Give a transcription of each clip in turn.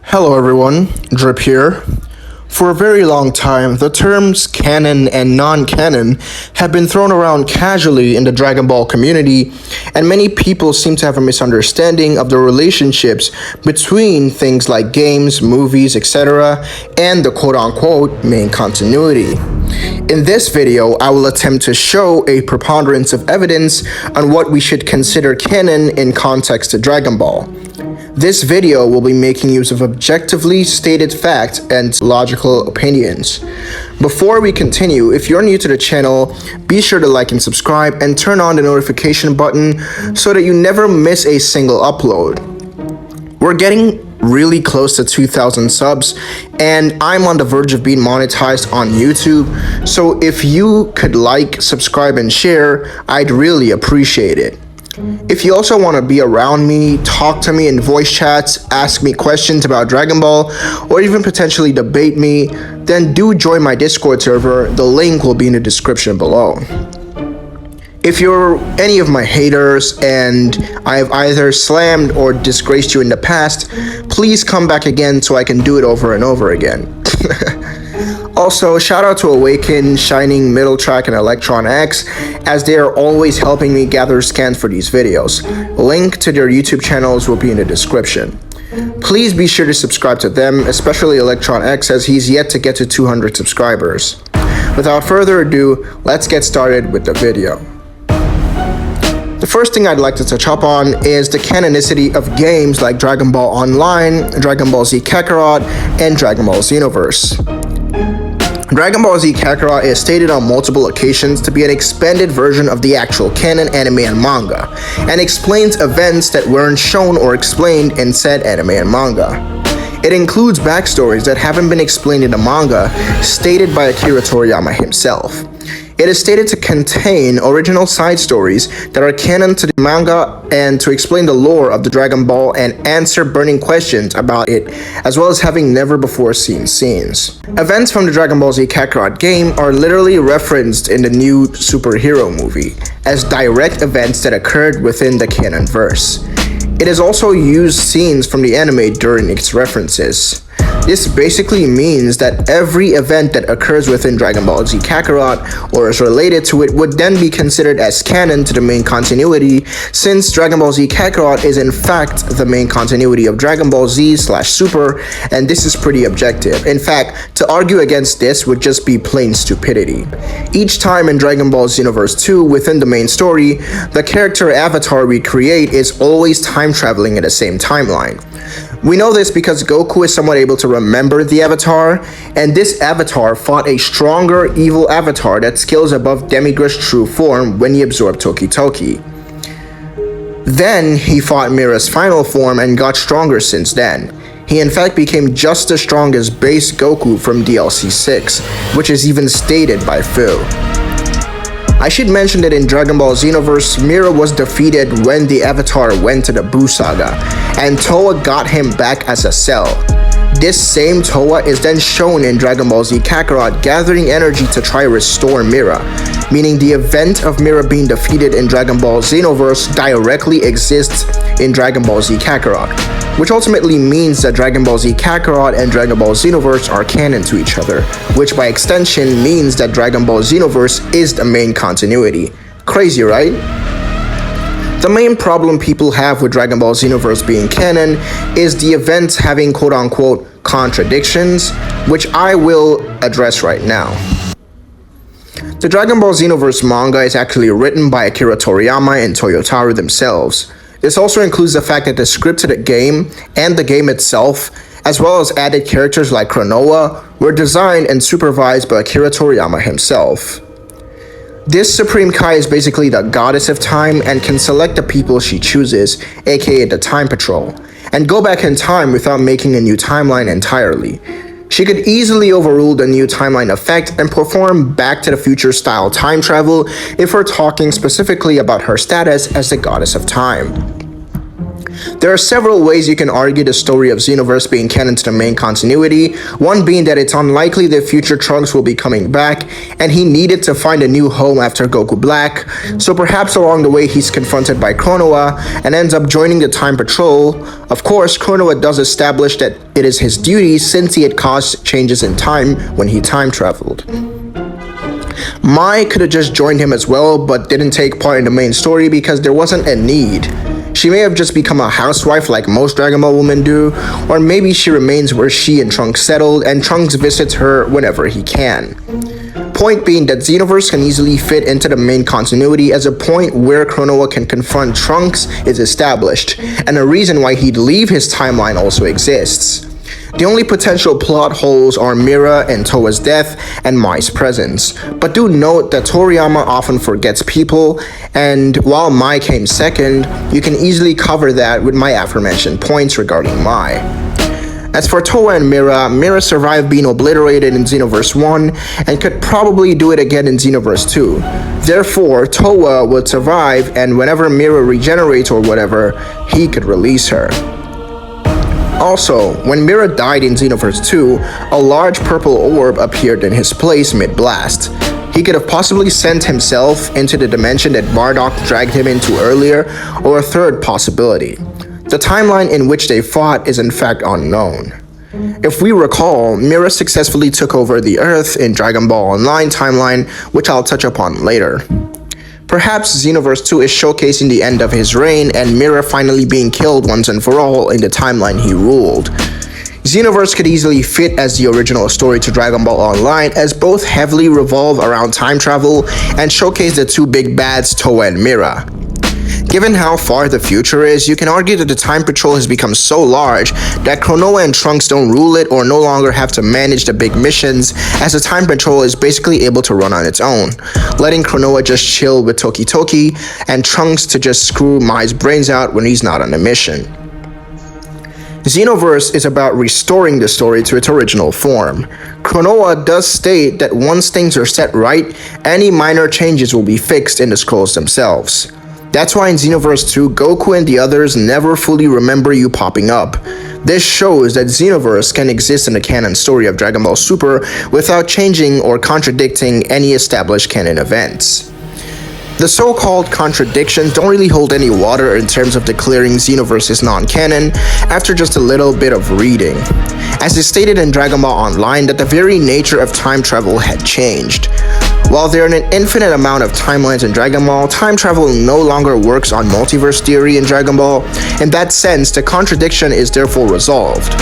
Hello everyone, Drip here. For a very long time, the terms canon and non-canon have been thrown around casually in the Dragon Ball community, and many people seem to have a misunderstanding of the relationships between things like games, movies, etc., and the quote-unquote main continuity. In this video, I will attempt to show a preponderance of evidence on what we should consider canon in context to Dragon Ball. This video will be making use of objectively stated facts and logical opinions. Before we continue, if you're new to the channel, be sure to like and subscribe and turn on the notification button so that you never miss a single upload. We're getting really close to 2,000 subs, and I'm on the verge of being monetized on YouTube, so if you could like, subscribe, and share, I'd really appreciate it. If you also want to be around me, talk to me in voice chats, ask me questions about Dragon Ball, or even potentially debate me, then do join my Discord server. The link will be in the description below. If you're any of my haters and I've either slammed or disgraced you in the past, please come back again so I can do it over and over again. Also, shout out to Awakens, Shining, Middletracks, and Electrons, as they are always helping me gather scans for these videos. Link to their YouTube channels will be in the description. Please be sure to subscribe to them, especially Electrons, as he's yet to get to 200 subscribers. Without further ado, let's get started with the video. The first thing I'd like to touch up on is the canonicity of games like Dragon Ball Online, Dragon Ball Z Kakarot, and Dragon Ball Xenoverse. Dragon Ball Z Kakarot is stated on multiple occasions to be an expanded version of the actual canon anime and manga, and explains events that weren't shown or explained in said anime and manga. It includes backstories that haven't been explained in the manga, stated by Akira Toriyama himself. It is stated to contain original side stories that are canon to the manga and to explain the lore of the Dragon Ball and answer burning questions about it, as well as having never before seen scenes. Events from the Dragon Ball Z Kakarot game are literally referenced in the new superhero movie as direct events that occurred within the canon verse. It has also used scenes from the anime during its references. This basically means that every event that occurs within Dragon Ball Z Kakarot or is related to it would then be considered as canon to the main continuity, since Dragon Ball Z Kakarot is in fact the main continuity of Dragon Ball Z/Super, and this is pretty objective. In fact, to argue against this would just be plain stupidity. Each time in Dragon Ball Xenoverse 2 within the main story, the character avatar we create is always time traveling in the same timeline. We know this because Goku is somewhat able to remember the avatar, and this avatar fought a stronger evil avatar that scales above Demigra's true form when he absorbed Toki Toki. Then he fought Mira's final form and got stronger since then. He in fact became just as strong as base Goku from DLC 6, which is even stated by Phil. I should mention that in Dragon Ball Xenoverse, Mira was defeated when the Avatar went to the Buu Saga, and Towa got him back as a cell. This same Towa is then shown in Dragon Ball Z Kakarot gathering energy to try restore Mira, meaning the event of Mira being defeated in Dragon Ball Xenoverse directly exists in Dragon Ball Z Kakarot, which ultimately means that Dragon Ball Z Kakarot and Dragon Ball Xenoverse are canon to each other, which by extension means that Dragon Ball Xenoverse is the main continuity. Crazy, right? The main problem people have with Dragon Ball Xenoverse being canon is the events having quote-unquote contradictions, which I will address right now. The Dragon Ball Xenoverse manga is actually written by Akira Toriyama and Toyotaru themselves. This also includes the fact that the script to the game and the game itself, as well as added characters like Cronoa, were designed and supervised by Akira Toriyama himself. This Supreme Kai is basically the goddess of time and can select the people she chooses, aka the Time Patrol, and go back in time without making a new timeline entirely. She could easily overrule the new timeline effect and perform Back to the Future style time travel if we're talking specifically about her status as the goddess of time. There are several ways you can argue the story of Xenoverse being canon to the main continuity, one being that it's unlikely that future Trunks will be coming back, and he needed to find a new home after Goku Black, so perhaps along the way he's confronted by Chronoa and ends up joining the Time Patrol. Of course, Chronoa does establish that it is his duty since he had caused changes in time when he time traveled. Mai could have just joined him as well, but didn't take part in the main story because there wasn't a need. She may have just become a housewife like most Dragon Ball women do, or maybe she remains where she and Trunks settled and Trunks visits her whenever he can. Point being that Xenoverse can easily fit into the main continuity as a point where Chronoa can confront Trunks is established, and a reason why he'd leave his timeline also exists. The only potential plot holes are Mira and Towa's death and Mai's presence, but do note that Toriyama often forgets people, and while Mai came second, you can easily cover that with my aforementioned points regarding Mai. As for Towa and Mira survived being obliterated in Xenoverse 1 and could probably do it again in Xenoverse 2. Therefore, Towa would survive, and whenever Mira regenerates or whatever, he could release her. Also, when Mira died in Xenoverse 2, a large purple orb appeared in his place mid-blast. He could have possibly sent himself into the dimension that Bardock dragged him into earlier, or a third possibility. The timeline in which they fought is in fact unknown. If we recall, Mira successfully took over the Earth in Dragon Ball Online timeline, which I'll touch upon later. Perhaps Xenoverse 2 is showcasing the end of his reign and Mira finally being killed once and for all in the timeline he ruled. Xenoverse could easily fit as the original story to Dragon Ball Online, as both heavily revolve around time travel and showcase the two big bads, Towa and Mira. Given how far the future is, you can argue that the Time Patrol has become so large that Chronoa and Trunks don't rule it or no longer have to manage the big missions, as the Time Patrol is basically able to run on its own, letting Chronoa just chill with Toki Toki and Trunks to just screw Mai's brains out when he's not on a mission. Xenoverse is about restoring the story to its original form. Chronoa does state that once things are set right, any minor changes will be fixed in the scrolls themselves. That's why in Xenoverse 2, Goku and the others never fully remember you popping up. This shows that Xenoverse can exist in the canon story of Dragon Ball Super without changing or contradicting any established canon events. The so-called contradictions don't really hold any water in terms of declaring Xenoverse is non-canon after just a little bit of reading, as is stated in Dragon Ball Online that the very nature of time travel had changed. While there are an infinite amount of timelines in Dragon Ball, time travel no longer works on multiverse theory in Dragon Ball. In that sense, the contradiction is therefore resolved.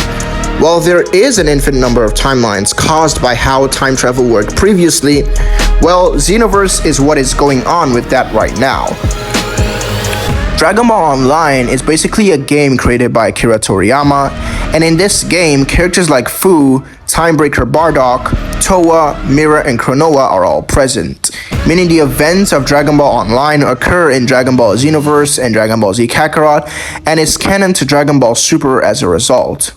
While there is an infinite number of timelines caused by how time travel worked previously, well, Xenoverse is what is going on with that right now. Dragon Ball Online is basically a game created by Akira Toriyama, and in this game, characters like Fu, Timebreaker Bardock, Towa, Mira, and Chronoa are all present, meaning the events of Dragon Ball Online occur in Dragon Ball Xenoverse and Dragon Ball Z Kakarot, and is canon to Dragon Ball Super as a result.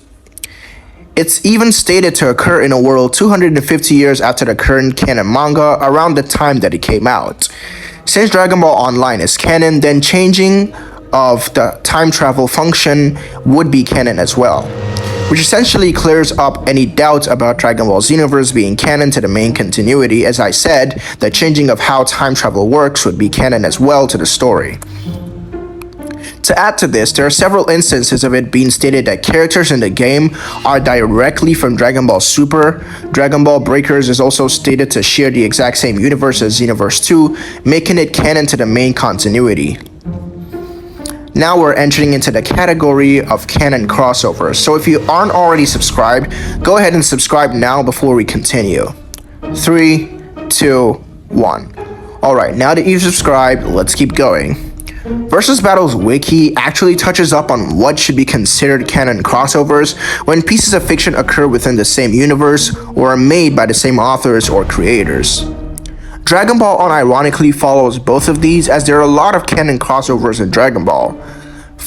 It's even stated to occur in a world 250 years after the current canon manga, around the time that it came out. Since Dragon Ball Online is canon, then changing of the time travel function would be canon as well, which essentially clears up any doubts about Dragon Ball Xenoverse being canon to the main continuity. As I said, the changing of how time travel works would be canon as well to the story. To add to this, there are several instances of it being stated that characters in the game are directly from Dragon Ball Super. Dragon Ball Breakers is also stated to share the exact same universe as Xenoverse 2, making it canon to the main continuity. Now we're entering into the category of canon crossovers, so if you aren't already subscribed, go ahead and subscribe now before we continue. 3, 2, 1. Alright, now that you've subscribed, let's keep going. Versus Battles Wiki actually touches up on what should be considered canon crossovers when pieces of fiction occur within the same universe or are made by the same authors or creators. Dragon Ball unironically follows both of these, as there are a lot of canon crossovers in Dragon Ball.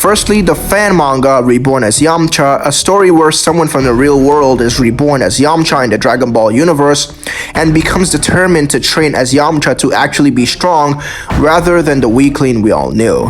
Firstly, the fan manga Reborn as Yamcha, a story where someone from the real world is reborn as Yamcha in the Dragon Ball universe and becomes determined to train as Yamcha to actually be strong rather than the weakling we all knew.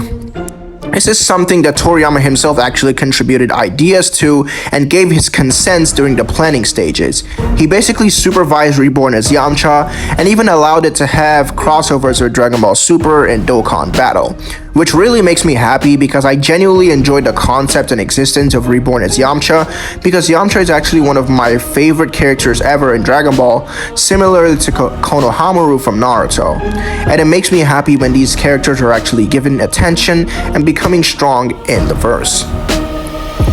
This is something that Toriyama himself actually contributed ideas to and gave his consents during the planning stages. He basically supervised Reborn as Yamcha and even allowed it to have crossovers with Dragon Ball Super and Dokkan Battle, which really makes me happy because I genuinely enjoyed the concept and existence of Reborn as Yamcha, because Yamcha is actually one of my favorite characters ever in Dragon Ball, similar to Konohamaru from Naruto. And it makes me happy when these characters are actually given attention and becoming strong in the verse.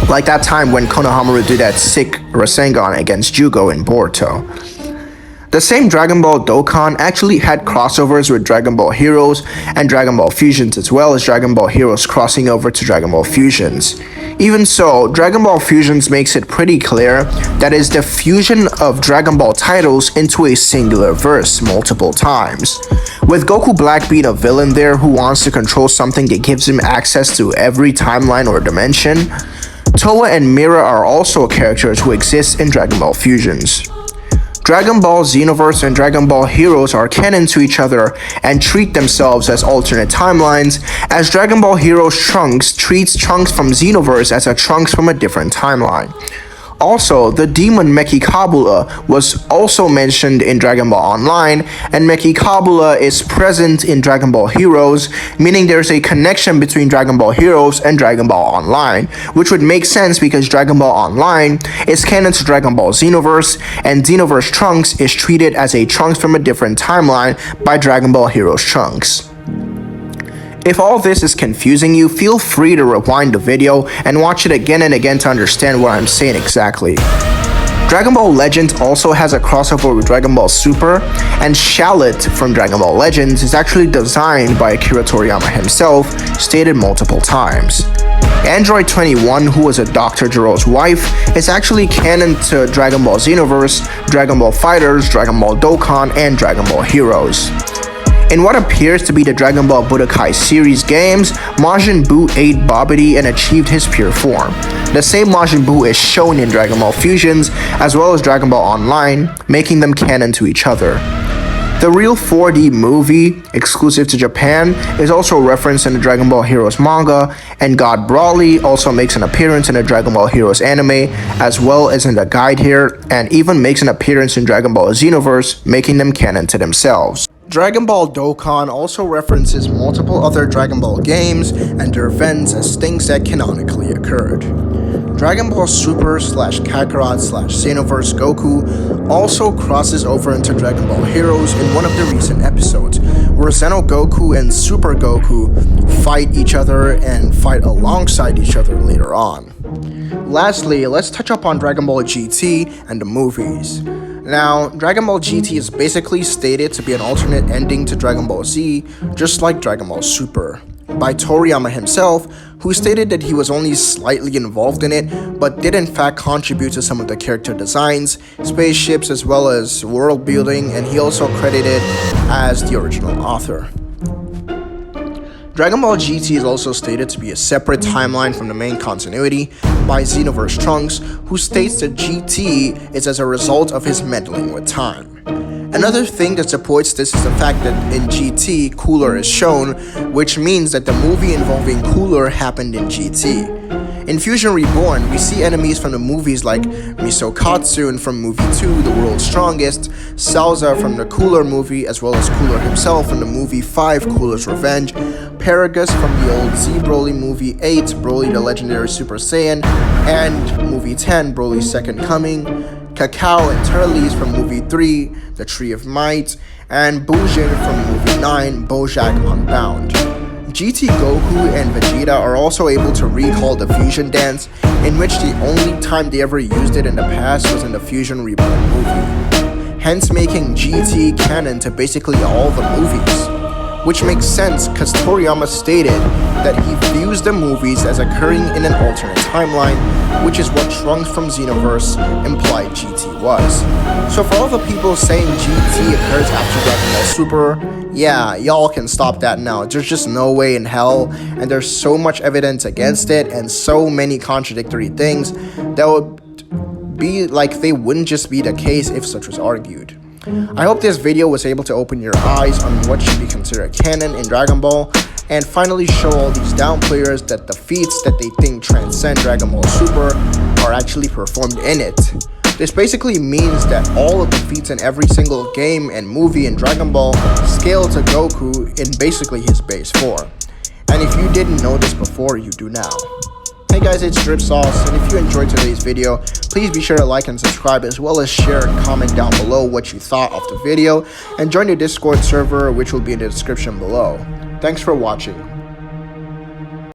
Like that time when Konohamaru did that sick Rasengan against Jugo in Boruto. The same Dragon Ball Dokkan actually had crossovers with Dragon Ball Heroes and Dragon Ball Fusions, as well as Dragon Ball Heroes crossing over to Dragon Ball Fusions. Even so, Dragon Ball Fusions makes it pretty clear that it is the fusion of Dragon Ball titles into a singular verse multiple times. With Goku Black being a villain there who wants to control something that gives him access to every timeline or dimension, Towa and Mira are also characters who exist in Dragon Ball Fusions. Dragon Ball Xenoverse and Dragon Ball Heroes are canon to each other and treat themselves as alternate timelines, as Dragon Ball Heroes Trunks treats Trunks from Xenoverse as a Trunks from a different timeline. Also, the demon Mechikabula was also mentioned in Dragon Ball Online, and Mechikabula is present in Dragon Ball Heroes, meaning there's a connection between Dragon Ball Heroes and Dragon Ball Online, which would make sense because Dragon Ball Online is canon to Dragon Ball Xenoverse, and Xenoverse Trunks is treated as a Trunks from a different timeline by Dragon Ball Heroes Trunks. If all this is confusing you, feel free to rewind the video and watch it again and again to understand what I'm saying exactly. Dragon Ball Legends also has a crossover with Dragon Ball Super, and Shallot from Dragon Ball Legends is actually designed by Akira Toriyama himself, stated multiple times. Android 21, who was a Dr. Gero's wife, is actually canon to Dragon Ball Xenoverse, Dragon Ball FighterZ, Dragon Ball Dokkan, and Dragon Ball Heroes. In what appears to be the Dragon Ball Budokai series games, Majin Buu ate Babidi and achieved his pure form. The same Majin Buu is shown in Dragon Ball Fusions, as well as Dragon Ball Online, making them canon to each other. The real 4D movie, exclusive to Japan, is also referenced in the Dragon Ball Heroes manga, and God Broly also makes an appearance in the Dragon Ball Heroes anime, as well as in the guide here, and even makes an appearance in Dragon Ball Xenoverse, making them canon to themselves. Dragon Ball Dokkan also references multiple other Dragon Ball games and their events as things that canonically occurred. Dragon Ball Super / Kakarot / Xenoverse Goku also crosses over into Dragon Ball Heroes in one of the recent episodes, where Xeno Goku and Super Goku fight each other and fight alongside each other later on. Lastly, let's touch up on Dragon Ball GT and the movies. Now, Dragon Ball GT is basically stated to be an alternate ending to Dragon Ball Z, just like Dragon Ball Super, by Toriyama himself, who stated that he was only slightly involved in it, but did in fact contribute to some of the character designs, spaceships, as well as world building, and he also credited as the original author. Dragon Ball GT is also stated to be a separate timeline from the main continuity by Xenoverse Trunks, who states that GT is as a result of his meddling with time. Another thing that supports this is the fact that in GT, Cooler is shown, which means that the movie involving Cooler happened in GT. In Fusion Reborn, we see enemies from the movies like Miso Katsune from movie 2, The World's Strongest, Salza from the Cooler movie, as well as Cooler himself from the movie 5, Cooler's Revenge, Paragus from the old Z Broly movie 8, Broly the Legendary Super Saiyan, and movie 10, Broly's Second Coming, Cacao and Turles from movie 3, The Tree of Might, and Bujin from movie 9, Bojack Unbound. GT Goku and Vegeta are also able to recall the Fusion Dance, in which the only time they ever used it in the past was in the Fusion Reborn movie, hence making GT canon to basically all the movies. Which makes sense because Toriyama stated that he views the movies as occurring in an alternate timeline, which is what Trunks from Xenoverse implied GT was. So for all the people saying GT occurs after Dragon Ball Super, Yeah, y'all can stop that now. There's just no way in hell, and there's so much evidence against it and so many contradictory things that would be like they wouldn't just be the case if such was argued. I hope this video was able to open your eyes on what should be considered canon in Dragon Ball, and finally show all these down players that the feats that they think transcend Dragon Ball Super are actually performed in it. This basically means that all of the feats in every single game and movie in Dragon Ball scale to Goku in basically his base form. And if you didn't know this before, you do now. Hey guys, it's Drip Sauce, and if you enjoyed today's video, please be sure to like and subscribe, as well as share and comment down below what you thought of the video, and join the Discord server, which will be in the description below. Thanks for watching.